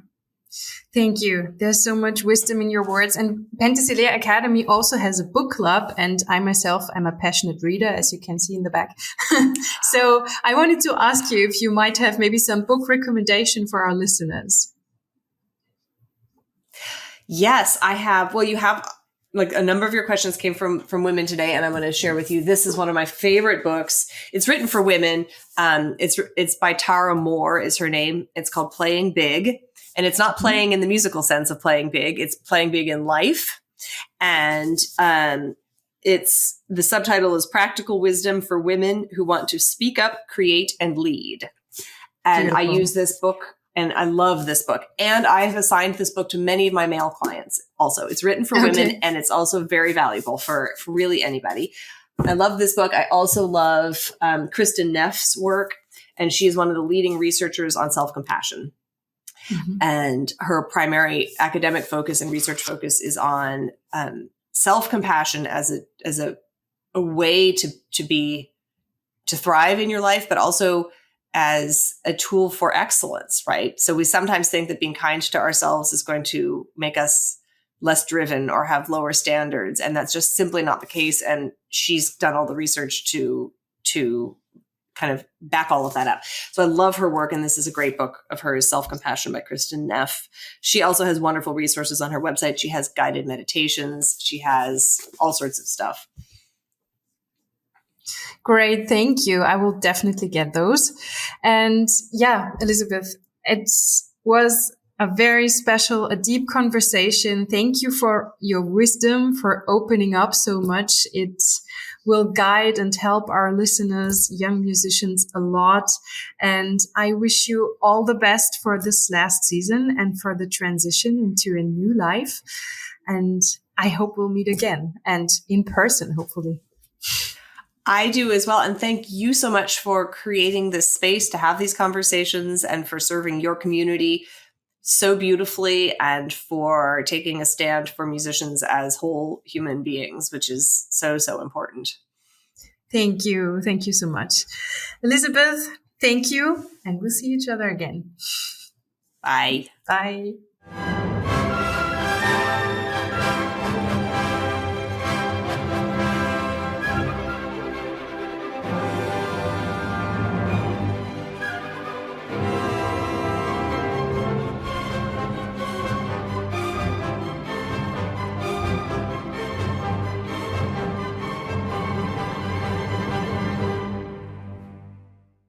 Thank you. There's so much wisdom in your words. And Penthesilea Academy also has a book club. And I myself am a passionate reader, as you can see in the back. So I wanted to ask you if you might have maybe some book recommendation for our listeners. Yes, I have. Well, you have like a number of your questions came from women today, and I'm going to share with you. This is one of my favorite books. It's written for women. It's by Tara Moore is her name. It's called Playing Big. And it's not playing in the musical sense of playing big. It's playing big in life. And it's the subtitle is Practical Wisdom for Women Who Want to Speak Up, Create, and Lead. And beautiful. I use this book and I love this book. And I have assigned this book to many of my male clients also. It's written for women and it's also very valuable for really anybody. I love this book. I also love Kristin Neff's work. And she is one of the leading researchers on self-compassion. Mm-hmm. And her primary academic focus and research focus is on self-compassion as a way to thrive in your life, but also as a tool for excellence, right? So we sometimes think that being kind to ourselves is going to make us less driven or have lower standards, and that's just simply not the case. And she's done all the research to kind of back all of that up. So I love her work. And this is a great book of hers, Self-Compassion by Kristin Neff. She also has wonderful resources on her website. She has guided meditations. She has all sorts of stuff. Great. Thank you. I will definitely get those. And yeah, Elizabeth, it was a very special, a deep conversation. Thank you for your wisdom, for opening up so much. It will guide and help our listeners, young musicians, a lot. And I wish you all the best for this last season and for the transition into a new life. And I hope we'll meet again and in person, hopefully. I do as well. And thank you so much for creating this space to have these conversations and for serving your community so beautifully and for taking a stand for musicians as whole human beings, which is so, so important. Thank you. Thank you so much. Elizabeth, thank you. And we'll see each other again. Bye. Bye.